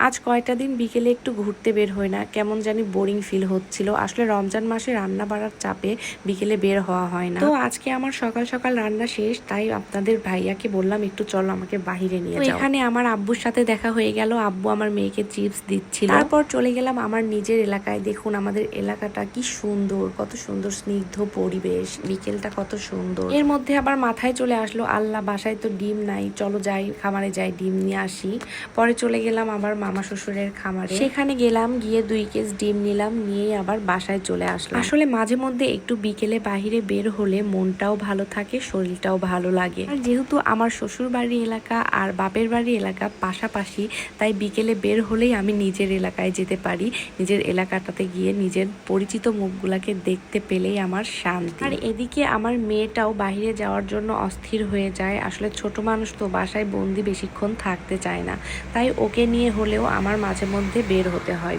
আজ কয়টা দিন বিকেলে একটু ঘুরতে বের হয় না, কেমন জানি বোরিং ফিল হচ্ছিল। আসলে রমজান মাসে রান্না বাড়ার চাপে বিকেলে বের হওয়া হয় না। তো আজকে আমার সকাল সকাল রান্না শেষ, তাই আপনাদের ভাইয়াকে বললাম একটু চলো আমাকে বাহিরে নিয়ে যাও। এখানে আমার আব্বুর সাথে দেখা হয়ে গেল, আব্বু আমার মেয়েকে চিপস দিচ্ছিল। তারপর চলে গেলাম আমার নিজের এলাকায়। দেখুন আমাদের এলাকাটা কি সুন্দর, কত সুন্দর স্নিগ্ধ পরিবেশ, বিকেলটা কত সুন্দর। এর মধ্যে আবার মাথায় চলে আসলো আল্লাহ বাসায় তো ডিম নাই, চলো যাই খামারে যাই ডিম নিয়ে আসি। পরে চলে গেলাম আবার মামা শ্বশুরের খামারে, সেখানে গেলাম, গিয়ে 2 কেস ডিম নিলাম, নিয়ে আবার বাসায় চলে আসলাম। আসলে মাঝে মধ্যে একটু বিকেলে বাহিরে বের হলে মনটাও ভালো থাকে, শরীরটাও ভালো লাগে। আর যেহেতু আমার শ্বশুর বাড়ি এলাকা আর বাপের বাড়ি এলাকা পাশাপাশি, তাই বিকেলে বের হলেই আমি নিজের এলাকায় যেতে পারি। নিজের এলাকাটাতে গিয়ে নিজের পরিচিত মুখগুলাকে দেখতে পেলেই আমার শান্তি। আর এদিকে আমার মেয়েটাও বাহিরে যাওয়ার জন্য অস্থির হয়ে যায়। আসলে ছোট মানুষ তো বাসায় বন্দি বেশিক্ষণ থাকতে চায় না, তাই ওকে নিয়ে হলেও আমার মাঝে মধ্যে বের হতে হয়।